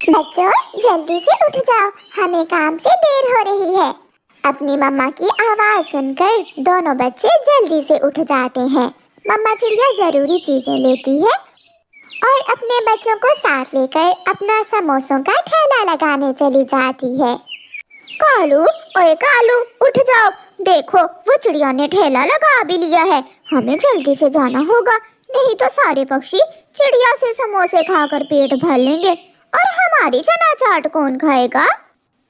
बच्चों, जल्दी से उठ जाओ, हमें काम से देर हो रही है। अपनी मम्मा की आवाज सुनकर दोनों बच्चे जल्दी से उठ जाते हैं। मम्मा चिड़िया जरूरी चीजें लेती है और अपने बच्चों को साथ लेकर अपना समोसों का ठेला लगाने चली जाती है। कालू, ओए कालू, उठ जाओ, देखो वो चिड़िया ने ठेला लगा भी लिया है। हमें जल्दी से जाना होगा, नहीं तो सारे पक्षी चिड़िया से समोसे खाकर पेट भर लेंगे और हमारी चना चाट कौन खाएगा?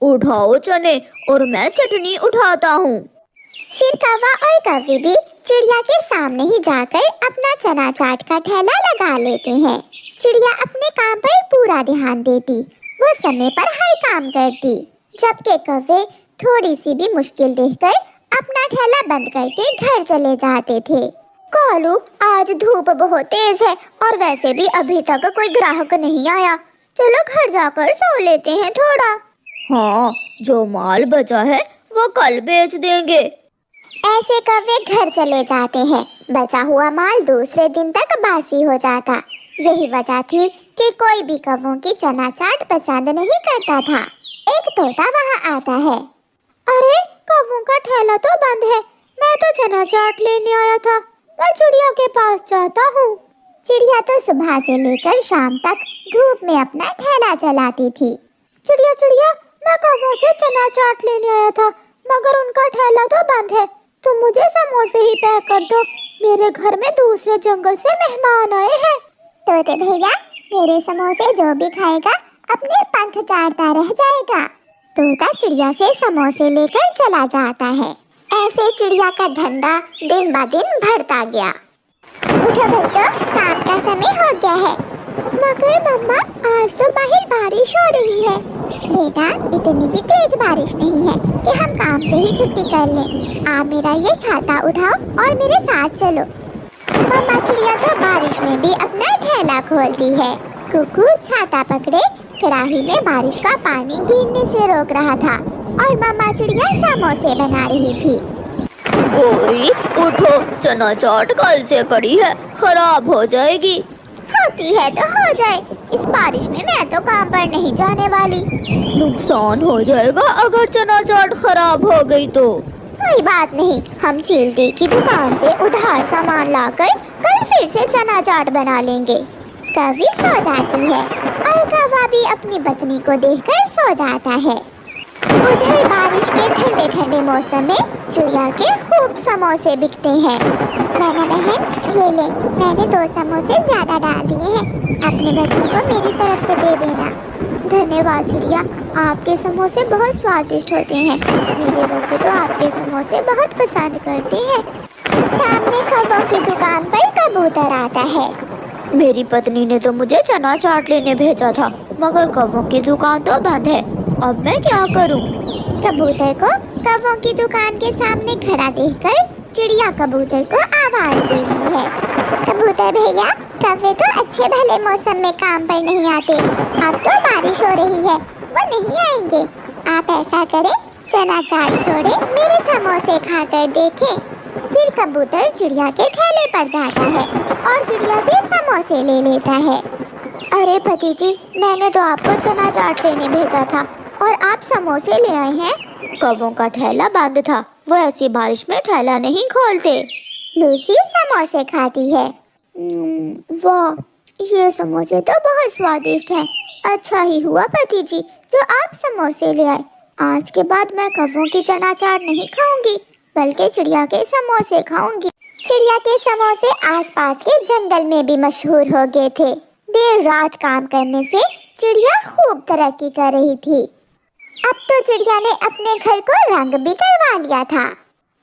उठाओ चने और मैं चटनी उठाता हूँ। फिर कौवा और कौवी भी चिड़िया के सामने ही जाकर अपना चना चाट का ठेला लगा लेते हैं। चिड़िया अपने काम पर पूरा ध्यान देती, वो समय पर हर काम करती, जबकि कौवे थोड़ी सी भी मुश्किल देखकर अपना ठेला बंद करके घर चले जाते थे। कालू, आज धूप बहुत तेज है और वैसे भी अभी तक कोई ग्राहक नहीं आया, चलो घर जाकर सो लेते हैं थोड़ा। हाँ, जो माल बचा है वो कल बेच देंगे। ऐसे कौवे घर चले जाते हैं। बचा हुआ माल दूसरे दिन तक बासी हो जाता। यही वजह थी कि कोई भी कौवों की चना चाट पसंद नहीं करता था। एक तोता वहाँ आता है। अरे, कौवों का ठेला तो बंद है, मैं तो चना चाट लेने आया था, मैं चिड़िया के पास जाता हूँ। चिड़िया तो सुबह से लेकर शाम तक धूप में अपना ठेला चलाती थी। चिड़िया चिड़िया, मैं कौवों से चना चाट लेने आया था, मगर उनका ठेला तो बंद है, तुम मुझे समोसे ही पैक कर दो, मेरे घर में दूसरे जंगल से मेहमान आए हैं। तोते भैया, मेरे समोसे जो भी खाएगा अपने पंख चाटता रह जाएगा। तोता चिड़िया से समोसे लेकर चला जाता है। ऐसे चिड़िया का धंधा दिन ब दिन बढ़ता गया। उठो बच्चों, काम का समय हो गया है। मगर मम्मा, आज तो बाहर बारिश हो रही है। बेटा, इतनी भी तेज बारिश नहीं है कि हम काम से ही छुट्टी कर लें। आप मेरा ये छाता उठाओ और मेरे साथ चलो। मम्मा चिड़िया तो बारिश में भी अपना ठेला खोलती है। कुकू छाता पकड़े कड़ाही में बारिश का पानी गिरने से रोक रहा था और मम्मा चिड़िया समोसे बना रही थी। गोरी, उठो, चना चाट कल से पड़ी है, खराब हो जाएगी। होती है तो हो जाए, इस बारिश में मैं तो काम पर नहीं जाने वाली। नुकसान हो जाएगा अगर चना चाट खराब हो गई तो। कोई बात नहीं, हम चीलती की दुकान से उधार सामान लाकर कल फिर से चना चाट बना लेंगे। कौवी सो जाती है और कौवा भी अपनी पत्नी को देखकर सो जाता है। उधर बारिश के ठंडे ठंडे मौसम में चिड़िया के खूब समोसे बिकते हैं। मैना बहन, ये ले, मैंने 2 समोसे ज्यादा डाल दिए हैं, अपने बच्चों को मेरी तरफ से दे देना। धन्यवाद चिड़िया, आपके समोसे बहुत स्वादिष्ट होते हैं, मेरे बच्चे तो आपके समोसे बहुत पसंद करते हैं। सामने कौवों की दुकान पर कबूतर आता है। मेरी पत्नी ने तो मुझे चना चाट लेने भेजा था, मगर कौवों की दुकान तो बंद है, अब मैं क्या करूं? कबूतर को कौवों की दुकान के सामने खड़ा देखकर चिड़िया कबूतर को आवाज दे रही है। कबूतर भैया, कौवे तो अच्छे भले मौसम में काम पर नहीं आते, अब तो बारिश हो रही है, वो नहीं आएंगे। आप ऐसा करें, चना चाट छोड़े मेरे समोसे खाकर देखें। फिर कबूतर चिड़िया के ठेले पर जाता है और चिड़िया से समोसे ले लेता है। अरे पति जी, मैंने तो आपको चना चाट लेने भेजा था और आप समोसे ले आए हैं। कौवों का ठेला बंद था, वो ऐसी बारिश में ठेला नहीं खोलते। लूसी समोसे खाती है। वाह, ये समोसे तो बहुत स्वादिष्ट हैं। अच्छा ही हुआ पति जी जो आप समोसे ले आए। आज के बाद मैं कौवों की चना चाट नहीं खाऊंगी, बल्कि चिड़िया के समोसे खाऊंगी। चिड़िया के समोसे आसपास के जंगल में भी मशहूर हो गए थे। देर रात काम करने से चिड़िया खूब तरक्की कर रही थी। अब तो चिड़िया ने अपने घर को रंग भी करवा लिया था।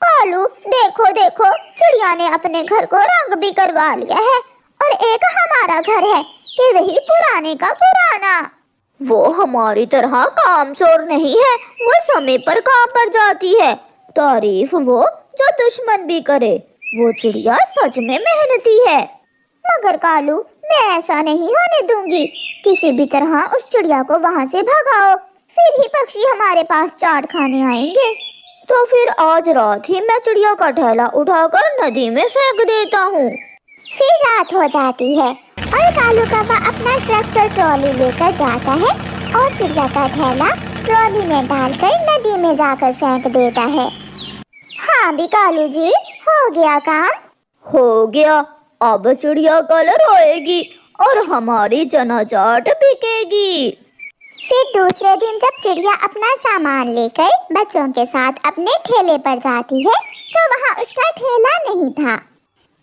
कालू, देखो देखो, चिड़िया ने अपने घर को रंग भी करवा लिया है और एक हमारा घर है कि वही पुराने का पुराना। वो हमारी तरह कामचोर नहीं है, वो समय पर काम पर जाती है। तारीफ वो जो दुश्मन भी करे, वो चिड़िया सच में मेहनती है। मगर कालू, मैं ऐसा नहीं होने दूंगी, किसी भी तरह उस चिड़िया को वहाँ से भगाओ, फिर ही पक्षी हमारे पास चाट खाने आएंगे। तो फिर आज रात ही मैं चिड़िया का ठेला उठाकर नदी में फेंक देता हूँ। फिर रात हो जाती है और कालू कौवा अपना ट्रैक्टर ट्रॉली लेकर जाता है और चिड़िया का थैला ट्रॉली में डालकर नदी में जाकर फेंक देता है। हाँ भी कालू जी, हो गया काम। हो गया, अब चिड़िया कल रोएगी और हमारी चना चाट बिकेगी। फिर दूसरे दिन जब चिड़िया अपना सामान लेकर बच्चों के साथ अपने ठेले पर जाती है तो वहाँ उसका ठेला नहीं था।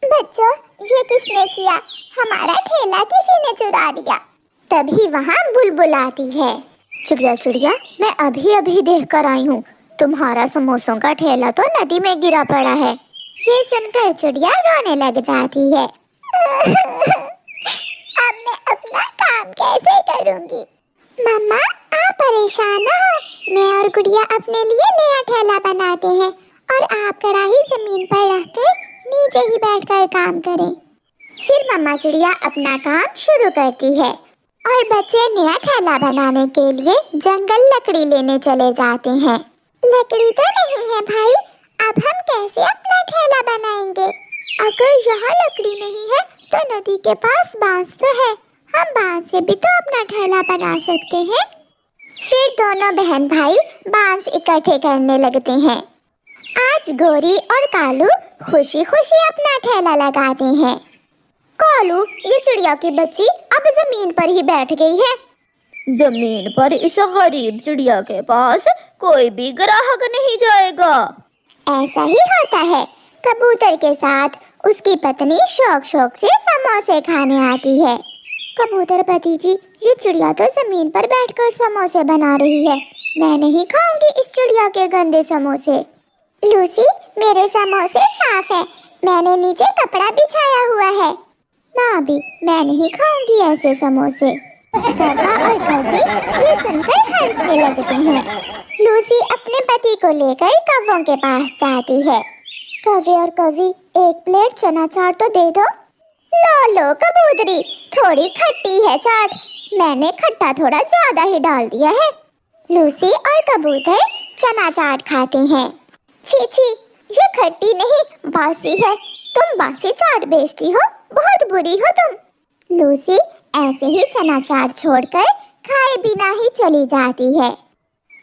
बच्चों, ये किसने किया? हमारा ठेला किसी ने चुरा लिया। तभी वहाँ बुलबुल आती है। चिड़िया चिड़िया, मैं अभी अभी देख कर आई हूँ, तुम्हारा समोसों का ठेला तो नदी में गिरा पड़ा है। ये सुनकर चिड़िया रोने लग जाती है। अब मैं अपना काम कैसे करूँगी? मम्मा, आप परेशान न हो, मैं और गुड़िया अपने लिए नया ठेला बनाते हैं और आप कढ़ाई जमीन पर रखकर नीचे ही बैठकर काम करें। फिर मम्मा चिड़िया अपना काम शुरू करती है और बच्चे नया ठेला बनाने के लिए जंगल लकड़ी लेने चले जाते हैं। लकड़ी तो नहीं है भाई, अब हम कैसे अपना ठेला बनाएंगे? अगर यहाँ लकड़ी नहीं है तो नदी के पास बांस तो है, हम बांस से भी तो अपना ठेला बना सकते हैं। फिर दोनों बहन भाई बांस इकट्ठे करने लगते हैं। आज गोरी और कालू खुशी खुशी अपना ठेला लगाते हैं। कालू, ये चिड़िया की बच्ची अब जमीन पर ही बैठ गई है। जमीन पर इस गरीब चिड़िया के पास कोई भी ग्राहक नहीं जाएगा। ऐसा ही होता है। कबूतर के साथ उसकी पत्नी शौक शौक से समोसे खाने आती है। कबूतर पति जी, ये चिड़िया तो जमीन पर बैठकर समोसे बना रही है, मैं नहीं खाऊंगी इस चिड़िया के गंदे समोसे। लूसी, मेरे समोसे साफ है, मैंने नीचे कपड़ा बिछाया हुआ है। ना भी, मैं नहीं खाऊंगी ऐसे समोसे। कौवा और कौवी ये सुनकर हंसने लगते हैं। लूसी अपने पति को लेकर कौवों के पास जाती है। कौवे और कौवी, एक प्लेट चना चाट तो दे दो। लो लो कबूतरी, थोड़ी खट्टी है चाट, मैंने खट्टा थोड़ा ज्यादा ही डाल दिया है। लूसी और कबूतर चना चाट खाते हैं। छी छी, ये खट्टी नहीं बासी है, तुम बासी चाट बेचती हो, बहुत बुरी हो तुम। लूसी ऐसे ही चना चाट छोड़कर खाए बिना ही चली जाती है।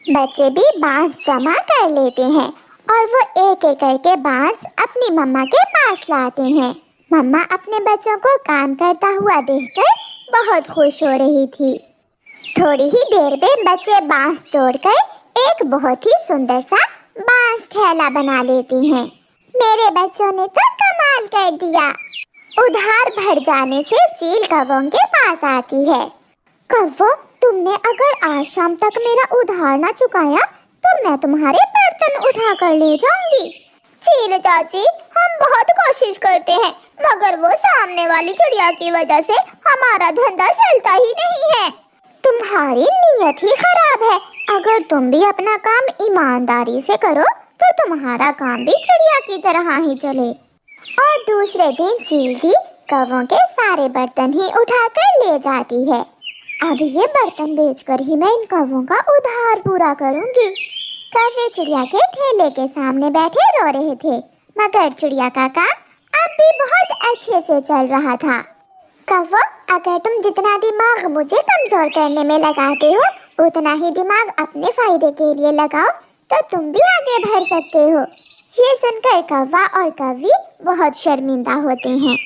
बच्चे भी बांस जमा कर लेते हैं और वो एक एक करके बांस अपनी मम्मा के पास लाते हैं। मम्मा अपने बच्चों को काम करता हुआ देखकर बहुत खुश हो रही थी। थोड़ी ही देर में बच्चे बांस जोड़कर एक बहुत ही सुंदर सा बांस ठेला बना लेते हैं। मेरे बच्चों ने तो कमाल कर दिया। उधार भर जाने से चील कौवों के पास आती है। कौवो, तुमने अगर आज शाम तक मेरा उधार ना चुकाया तो मैं तुम्हारे बर्तन उठा कर ले जाऊंगी। चील चाची, हम बहुत कोशिश करते हैं मगर वो सामने वाली चिड़िया की वजह से हमारा धंधा चलता ही नहीं है। तुम्हारी नीयत ही खराब है। अगर तुम भी अपना काम ईमानदारी से करो तो तुम्हारा काम भी चिड़िया की तरह ही चले। और दूसरे दिन चील कौवों के सारे बर्तन ही उठाकर ले जाती है। अब ये बर्तन बेचकर ही मैं इन कौवों का उधार पूरा करूंगी। कौवे चिड़िया के ठेले के सामने बैठे रो रहे थे मगर चिड़िया का काम अब भी बहुत अच्छे से चल रहा था। कौवो, अगर तुम जितना दिमाग मुझे कमजोर करने में लगाते हो उतना ही दिमाग अपने फायदे के लिए लगाओ तो तुम भी आगे बढ़ सकते हो। ये सुनकर कौवा और कौवी बहुत शर्मिंदा होते हैं।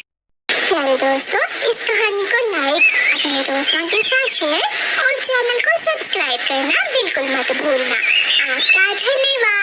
प्यारे दोस्तों, इस कहानी को लाइक, अपने दोस्तों के साथ शेयर और चैनल को सब्सक्राइब करना बिल्कुल मत भूलना। आपका धन्यवाद।